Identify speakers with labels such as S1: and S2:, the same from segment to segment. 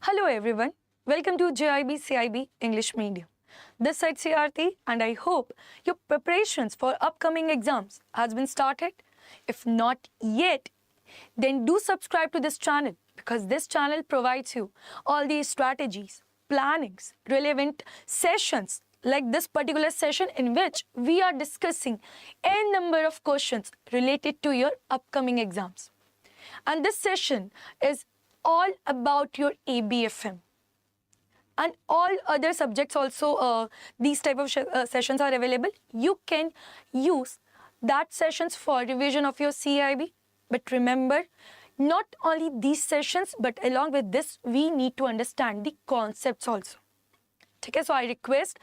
S1: Hello everyone, welcome to JAIIB CAIIB English Medium. This side CRT and I hope your preparations for upcoming exams has been started. If not yet, then do subscribe to this channel because this channel provides you all these strategies, plannings, relevant sessions like this particular session in which we are discussing a number of questions related to your upcoming exams. And this session is all about your ABFM and all other subjects also. These type of sessions are available. You can use that sessions for revision of your CAIIB. But remember, not only these sessions, but along with this, we need to understand the concepts also. Okay, so I request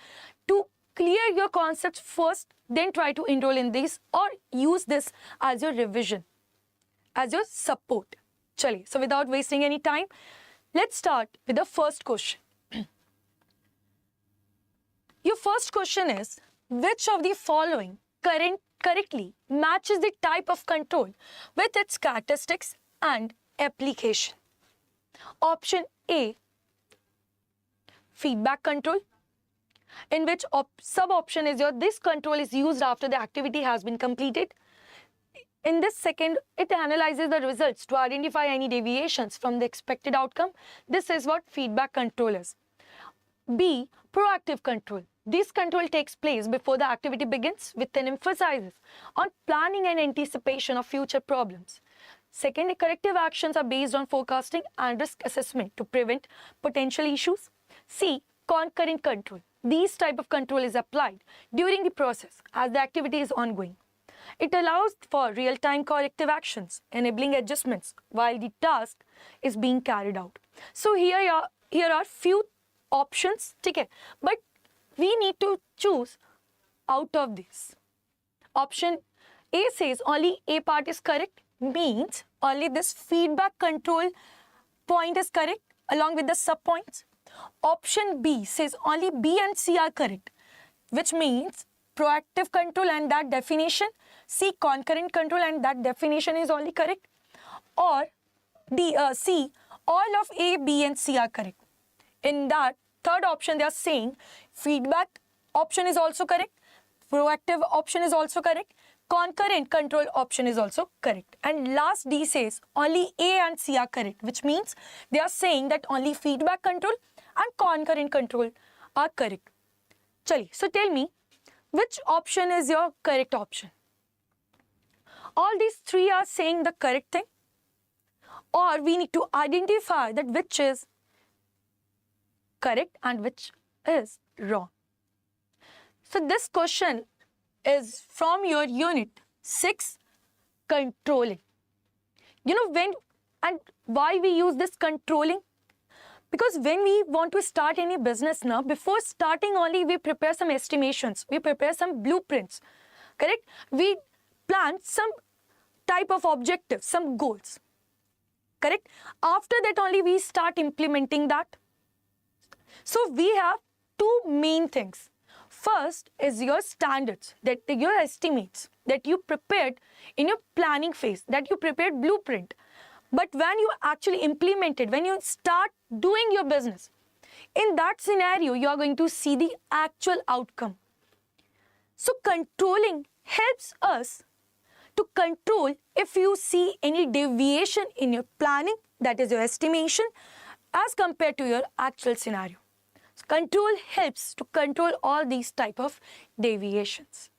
S1: to clear your concepts first, then try to enroll in these or use this as your revision, as your support. Chaliye, so without wasting any time, let's start with the first question. Your first question is, which of the following correctly matches the type of control with its characteristics and application? Option A, feedback control, in which sub-option is this control is used after the activity has been completed. In this second, it analyzes the results to identify any deviations from the expected outcome. This is what feedback control is. B, proactive control. This control takes place before the activity begins with an emphasis on planning and anticipation of future problems. Second, corrective actions are based on forecasting and risk assessment to prevent potential issues. C, concurrent control. This type of control is applied during the process as the activity is ongoing. It allows for real-time corrective actions, enabling adjustments while the task is being carried out. So here are few options, okay? But we need to choose out of this. Option A says only A part is correct, means only this feedback control point is correct along with the sub-points. Option B says only B and C are correct, which means proactive control and that definition. C, concurrent control and that definition is only correct. Or C, all of A, B and C are correct. In that third option, they are saying feedback option is also correct, proactive option is also correct, concurrent control option is also correct. And last D says only A and C are correct, which means they are saying that only feedback control and concurrent control are correct. Chaliye, so tell me, which option is your correct option? All these three are saying the correct thing, or we need to identify that which is correct and which is wrong. So this question is from your unit 6, controlling. You know when and why we use this controlling? Because when we want to start any business now, before starting only we prepare some estimations, we prepare some blueprints, correct? We plan some type of objectives, some goals, correct? After that only we start implementing that. So we have two main things. First is your standards, that your estimates that you prepared in your planning phase, that you prepared blueprint. But when you actually implement it, when you start doing your business, in that scenario, you are going to see the actual outcome. So controlling helps us to control if you see any deviation in your planning, that is your estimation, as compared to your actual scenario. So control helps to control all these type of deviations.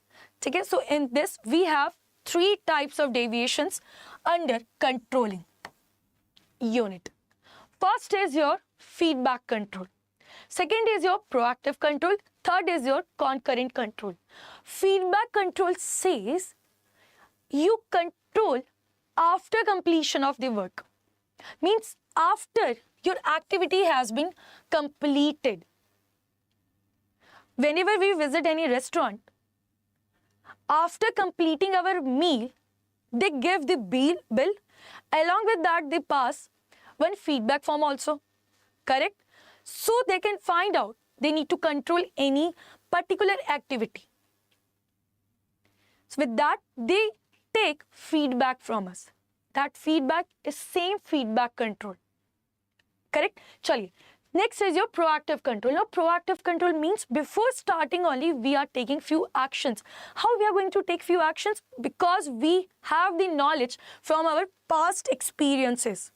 S1: Okay, so in this, we have three types of deviations under controlling unit. First is your feedback control. Second is your proactive control. Third is your concurrent control. Feedback control says you control after completion of the work. Means after your activity has been completed. Whenever we visit any restaurant, after completing our meal, they give the bill. Along with that, they pass one feedback form also, correct? So they can find out they need to control any particular activity. So with that, they take feedback from us. That feedback is same feedback control. Correct? Chaliye. Next is your proactive control. Now, proactive control means before starting only, we are taking few actions. How we are going to take few actions? Because we have the knowledge from our past experiences.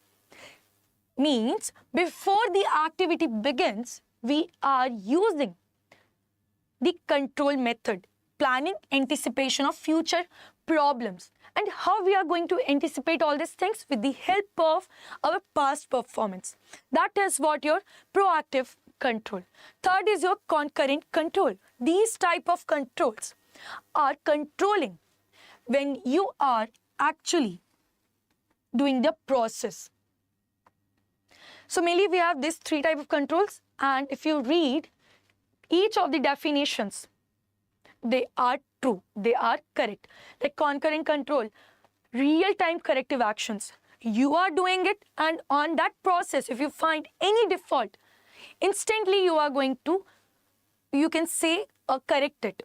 S1: Means before the activity begins, we are using the control method, planning anticipation of future problems. And how we are going to anticipate all these things? With the help of our past performance. That is what your proactive control. Third is your concurrent control. These type of controls are controlling when you are actually doing the process. So mainly we have these three type of controls, and if you read each of the definitions, they are true, they are correct. Like concurrent control, real-time corrective actions. You are doing it, and on that process, if you find any default, instantly you are going to, you can say, correct it.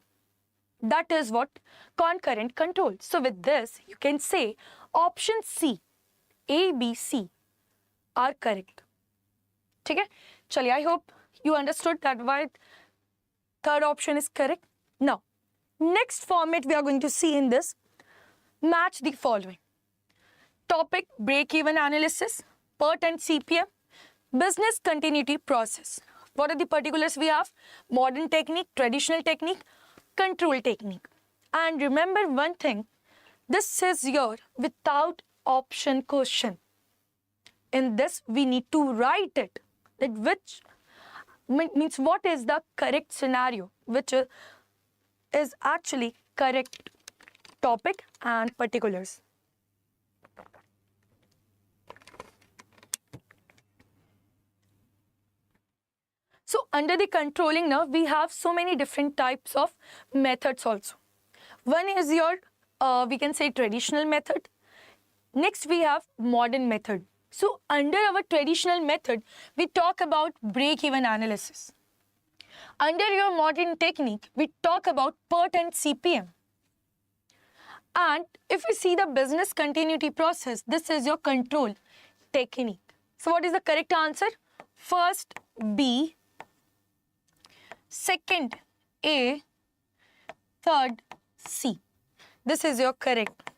S1: That is what concurrent control. So with this, you can say option C, A, B, C are correct. Okay? Chaliye, I hope you understood that why third option is correct. Now, next format we are going to see in this, match the following. Topic, break-even analysis, PERT and CPM, business continuity process. What are the particulars we have? Modern technique, traditional technique, control technique. And remember one thing, this is your without option question. In this, we need to write it. That which means what is the correct scenario, which is actually correct topic and particulars. So under the controlling now, we have so many different types of methods also. One is your, we can say traditional method. Next we have modern method. So under our traditional method, we talk about break-even analysis. Under your modern technique, we talk about PERT and CPM. And if you see the business continuity process, this is your control technique. So what is the correct answer? First, B. Second, A. Third, C. This is your correct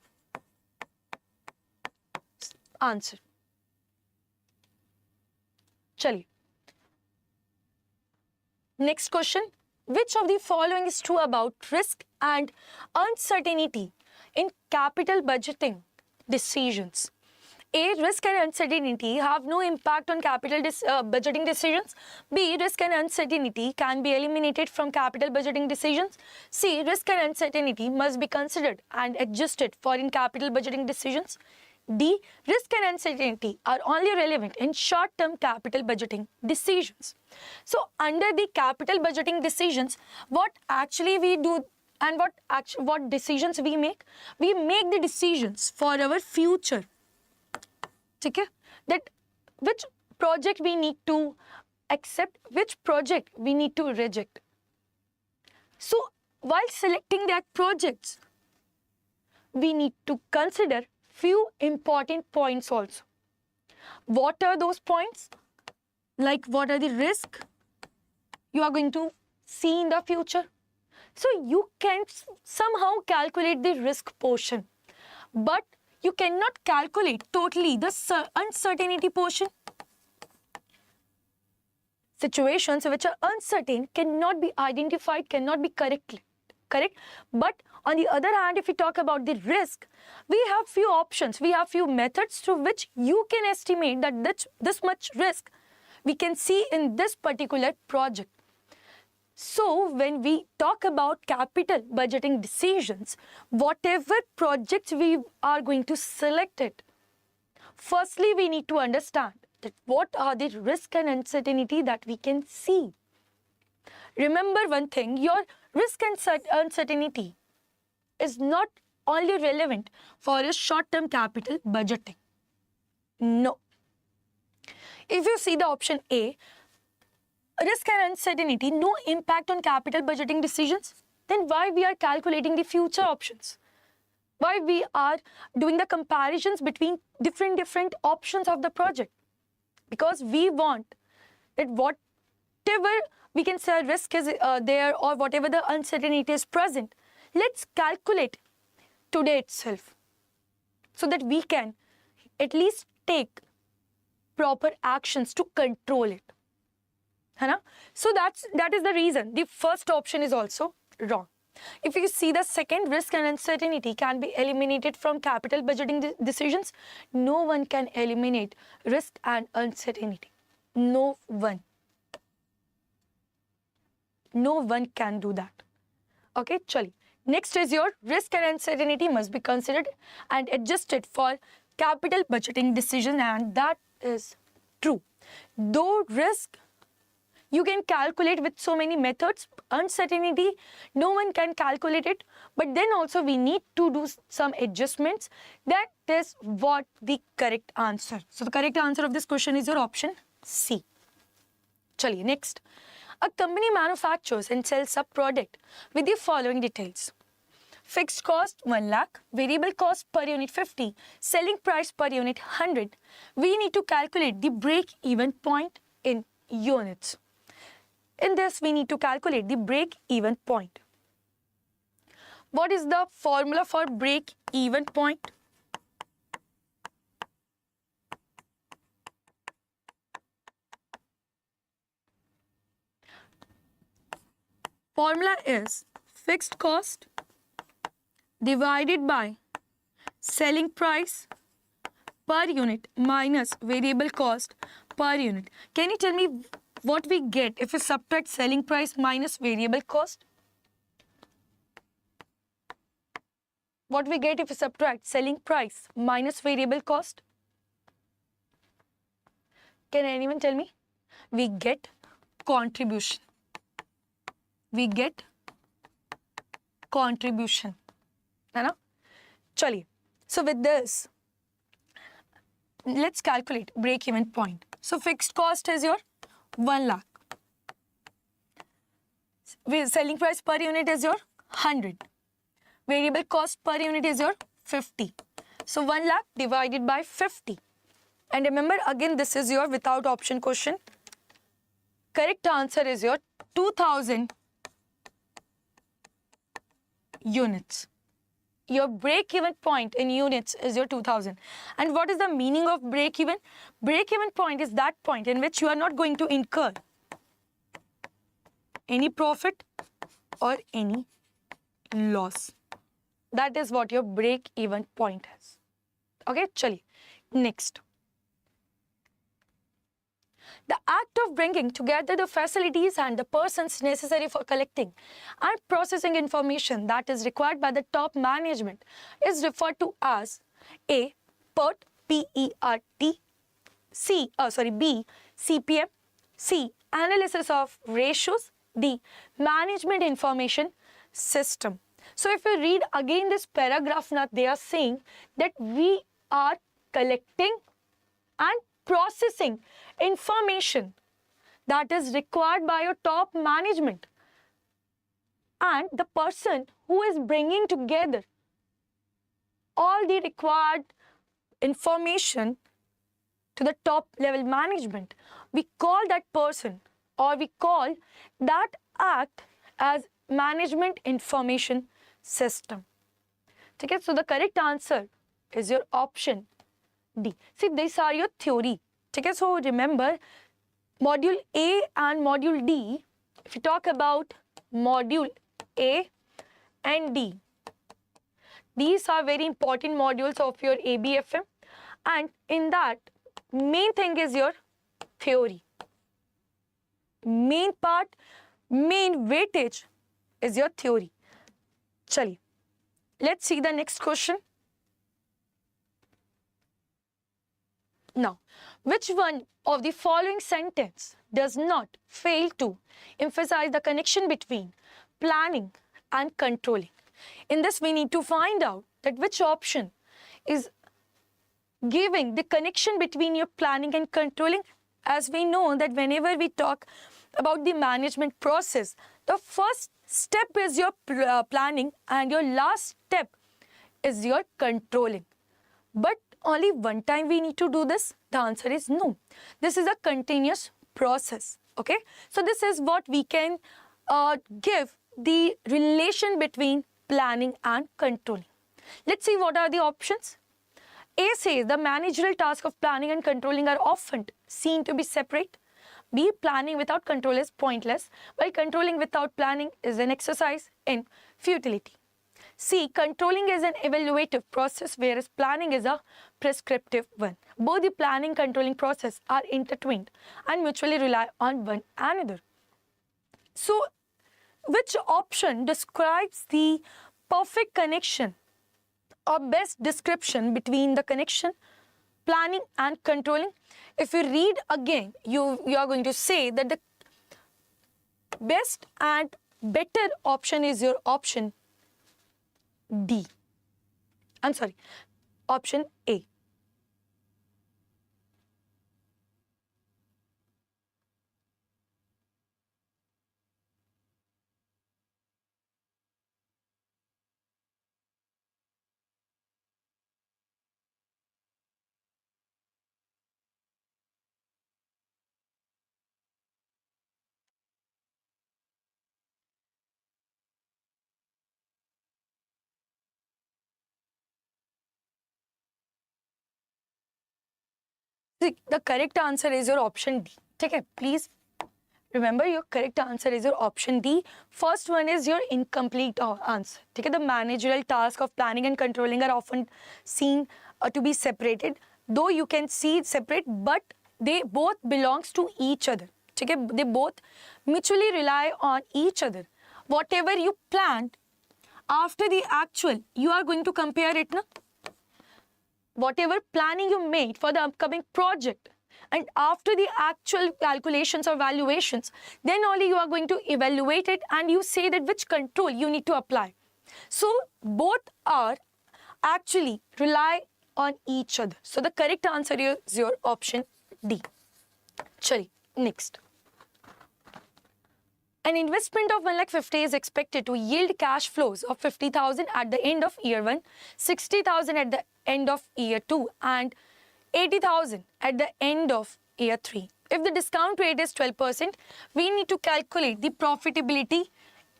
S1: answer. Chaliye. Next question. Which of the following is true about risk and uncertainty in capital budgeting decisions? A. Risk and uncertainty have no impact on capital budgeting decisions. B. Risk and uncertainty can be eliminated from capital budgeting decisions. C. Risk and uncertainty must be considered and adjusted for in capital budgeting decisions. D. Risk and uncertainty are only relevant in short-term capital budgeting decisions. So under the capital budgeting decisions, what actually we do and what decisions we make? We make the decisions for our future. Okay? That which project we need to accept, which project we need to reject. So while selecting that projects, we need to consider few important points also. What are those points? Like what are the risks you are going to see in the future? So you can somehow calculate the risk portion, but you cannot calculate totally the uncertainty portion. Situations which are uncertain cannot be identified, cannot be correct. But on the other hand, if we talk about the risk, we have few options, we have few methods through which you can estimate that this much risk we can see in this particular project. So when we talk about capital budgeting decisions, whatever projects we are going to select it, firstly we need to understand that what are the risk and uncertainty that we can see. Remember one thing, your risk and uncertainty is not only relevant for a short-term capital budgeting. No. If you see the option A, risk and uncertainty, no impact on capital budgeting decisions, then why we are calculating the future options? Why we are doing the comparisons between different options of the project? because we want that whatever we can say risk is there, or whatever the uncertainty is present, let's calculate today itself, so that we can at least take proper actions to control it. So that is the reason the first option is also wrong. If you see the second, risk and uncertainty can be eliminated from capital budgeting decisions. No one can eliminate risk and uncertainty. No one. No one can do that. Okay, chali. Next is your risk and uncertainty must be considered and adjusted for capital budgeting decision, and that is true. Though risk you can calculate with so many methods, uncertainty no one can calculate it, but then also we need to do some adjustments. That is what the correct answer. So the correct answer of this question is your option C. Chaliye, next. A company manufactures and sells a product with the following details. Fixed cost 1 lakh, variable cost per unit 50, selling price per unit 100. We need to calculate the break-even point in units. In this, we need to calculate the break-even point. What is the formula for break-even point? Formula is fixed cost divided by selling price per unit minus variable cost per unit. Can you tell me what we get if we subtract selling price minus variable cost? What we get if we subtract selling price minus variable cost? Can anyone tell me? We get contribution. We get contribution. है ना? चलिए. So with this, let's calculate break-even point. So fixed cost is your 1 lakh. Selling price per unit is your 100. Variable cost per unit is your 50. So 1 lakh divided by 50. And remember, again, this is your without option question. Correct answer is your 2000 units. Your break-even point in units is your 2000. And what is the meaning of break-even? Break-even point is that point in which you are not going to incur any profit or any loss. That is what your break-even point is. Okay, chaliye. Next. The act of bringing together the facilities and the persons necessary for collecting and processing information that is required by the top management is referred to as A. PERT, P-E-R-T, B. CPM, C. Analysis of ratios, D. Management information system. So if you read again this paragraph, now they are saying that we are collecting and processing information that is required by your top management, and the person who is bringing together all the required information to the top level management, we call that person, or we call that act as management information system. Okay, so the correct answer is your option D. See, these are your theory. Okay, so remember, module A and module D, if you talk about module A and D, these are very important modules of your ABFM, and in that, main thing is your theory. Main part, main weightage is your theory. Chaliye, let's see the next question. Now, which one of the following sentence does not fail to emphasize the connection between planning and controlling? In this, we need to find out that which option is giving the connection between your planning and controlling. As we know that whenever we talk about the management process, the first step is your planning and your last step is your controlling. But only one time we need to do this? The answer is no. This is a continuous process. Okay, so this is what we can give the relation between planning and controlling. Let's see what are the options. A says the managerial task of planning and controlling are often seen to be separate. B, planning without control is pointless, while controlling without planning is an exercise in futility. C, controlling is an evaluative process, whereas planning is a prescriptive one. Both the planning and controlling process are intertwined and mutually rely on one another. So, which option describes the perfect connection or best description between the connection, planning and controlling? If you read again, you are going to say that the best and better option is your option D. I'm sorry, option A. See, the correct answer is your option D. Okay, please remember your correct answer is your option D. First one is your incomplete answer. Okay, the managerial task of planning and controlling are often seen to be separated. Though you can see it separate, but they both belongs to each other. Okay, they both mutually rely on each other. Whatever you planned, after the actual, you are going to compare it, na? Whatever planning you made for the upcoming project, and after the actual calculations or valuations, then only you are going to evaluate it and you say that which control you need to apply. So both are actually rely on each other. So the correct answer is your option D. Chali, next. An investment of 1,50,000 is expected to yield cash flows of 50,000 at the end of year 1, 60,000 at the end of year 2, and 80,000 at the end of year 3. If the discount rate is 12%, we need to calculate the profitability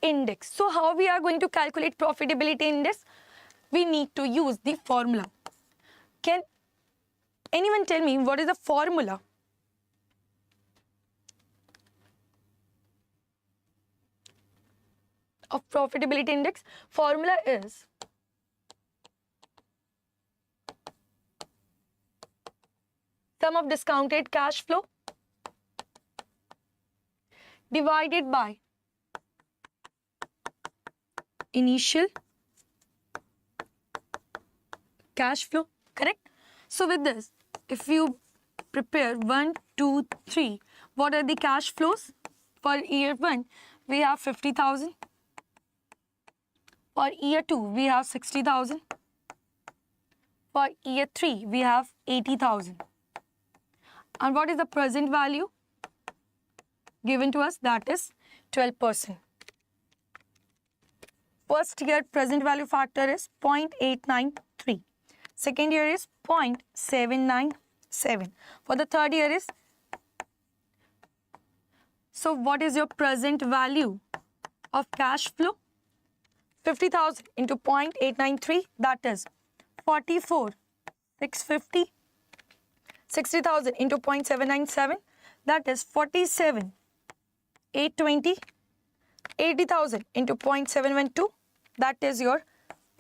S1: index. So how we are going to calculate profitability index? We need to use the formula. Can anyone tell me what is the formula of profitability index? Formula is sum of discounted cash flow divided by initial cash flow, correct? So with this, if you prepare 1, 2, 3, what are the cash flows? For year 1, we have 50,000. For year 2, we have 60,000. For year 3, we have 80,000. And what is the present value given to us? That is 12%. First year present value factor is 0.893. Second year is 0.797. For the third year is, so what is your present value of cash flow? 50,000 into 0.893, that is 44,650. 60,000 into 0.797, that is 47,820. 80,000 into 0.712, that is your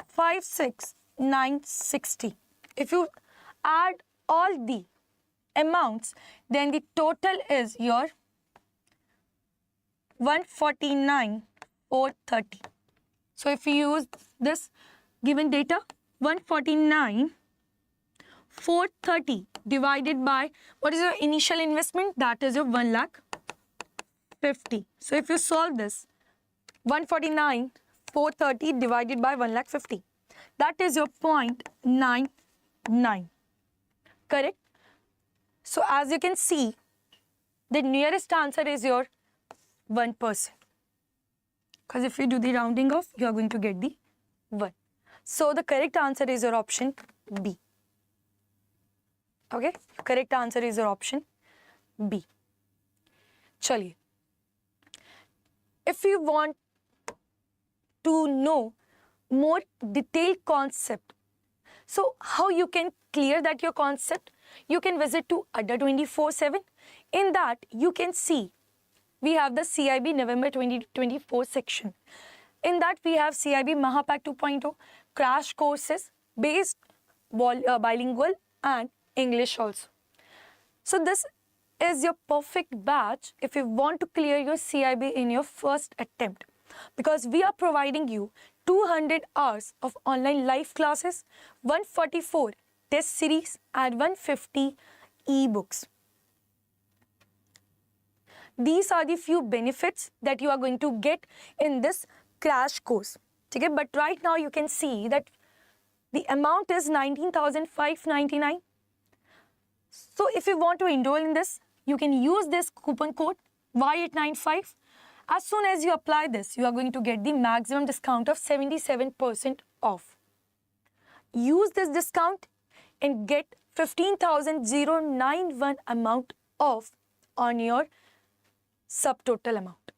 S1: 56,960. If you add all the amounts, then the total is your 149,430. So if you use this given data, 149,430 divided by, what is your initial investment? That is your 1,50,000. So if you solve this, 149,430 divided by 1,50,000, that is your 0.99. Correct? So as you can see, the nearest answer is your 1%. Because if you do the rounding off, you are going to get the 1. So the correct answer is your option B. Okay, correct answer is your option B. Chaliye. If you want to know more detailed concept, so how you can clear that your concept, you can visit to Adda 24/7. In that you can see we have the CAIIB November 2024 section. In that we have CAIIB Mahapack 2.0 crash courses based bilingual and English also. So this is your perfect batch if you want to clear your CAIIB in your first attempt, because we are providing you 200 hours of online live classes, 144 test series and 150 ebooks. These are the few benefits that you are going to get in this crash course. Okay? But right now you can see that the amount is 19,599. So if you want to enroll in this, you can use this coupon code Y895. As soon as you apply this, you are going to get the maximum discount of 77% off. Use this discount and get 15,091 amount off on your subtotal amount.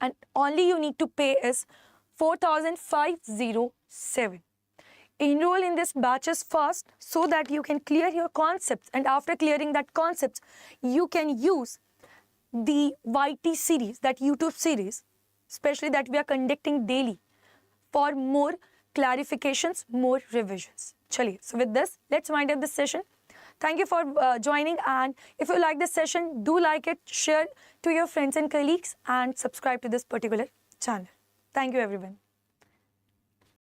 S1: And only you need to pay is 4,507. Enroll in this batches fast so that you can clear your concepts, and after clearing that concepts, you can use the YT series, that YouTube series, especially that we are conducting daily, for more clarifications, more revisions. Chaliye. So with this, let's wind up this session. Thank you for joining, and if you like this session, do like it, share to your friends and colleagues, and subscribe to this particular channel. Thank you, everyone.